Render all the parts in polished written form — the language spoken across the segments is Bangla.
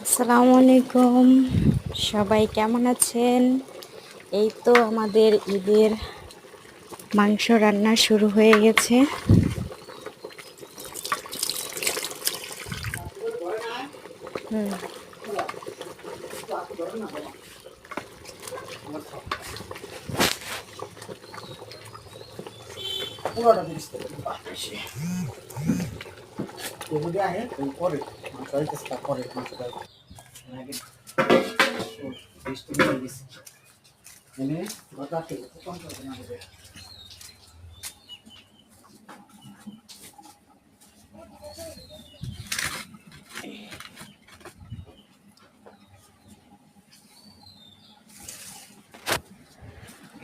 আসসালামু আলাইকুম। সবাই কেমন আছেন? এই তো আমাদের ঈদের মাংস রান্না শুরু হয়ে গেছে। হুম।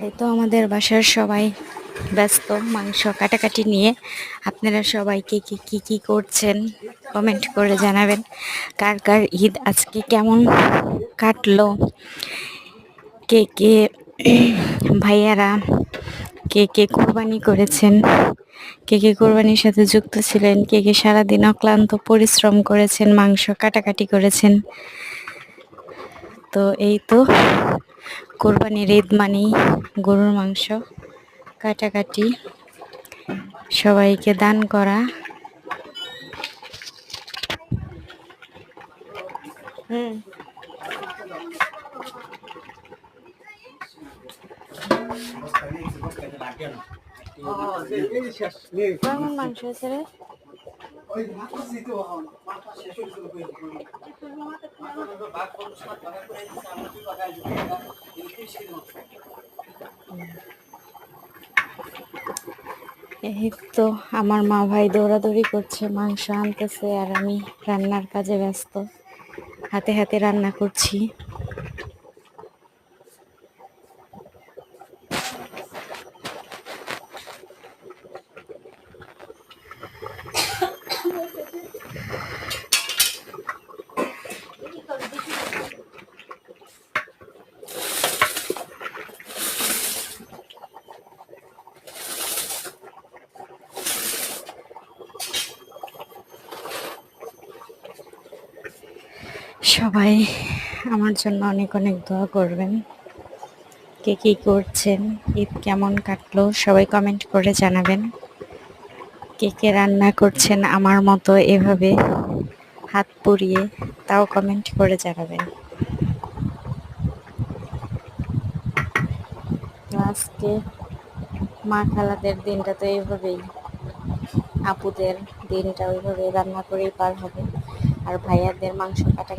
এই তো আমাদের বাসার সবাই ব্যস্ত মাংস কাটাকাটি নিয়ে। আপনারা সবাই কে কি করছেন কমেন্ট করে জানাবেন। কার কার ঈদ আজকে কেমন কাটলো, কে কে ভাইয়ারা কে কে কোরবানি করেছেন, কে কে কোরবানির সাথে যুক্ত ছিলেন, কে কে সারাদিন অক্লান্ত পরিশ্রম করেছেন, মাংস কাটাকাটি করেছেন। তো এই তো কোরবানির ঈদ মানেই গরুর মাংস কাটাকাটি, সবাইকে দান করা। হুম। কেমন মাংস হয়েছে রে? এই তো আমার মা ভাই দৌড়াদৌড়ি করছে, মাংস আনতেছে আর আমি রান্নার কাজে ব্যস্ত, হাতে হাতে রান্না করছি। সবাই আমার জন্য অনেক অনেক দোয়া করবেন। কে কী করছেন, ঈদ কেমন কাটলো সবাই কমেন্ট করে জানাবেন। কে কে রান্না করছেন আমার মতো এভাবে হাত পুড়িয়ে, তাও কমেন্ট করে জানাবেন। তো আজকে মা খালাদের দিনটা তো এইভাবেই, আপুদের দিনটা ওইভাবে রান্না করেই পার হবে। আর ভাইয়াদের মাংস কাটা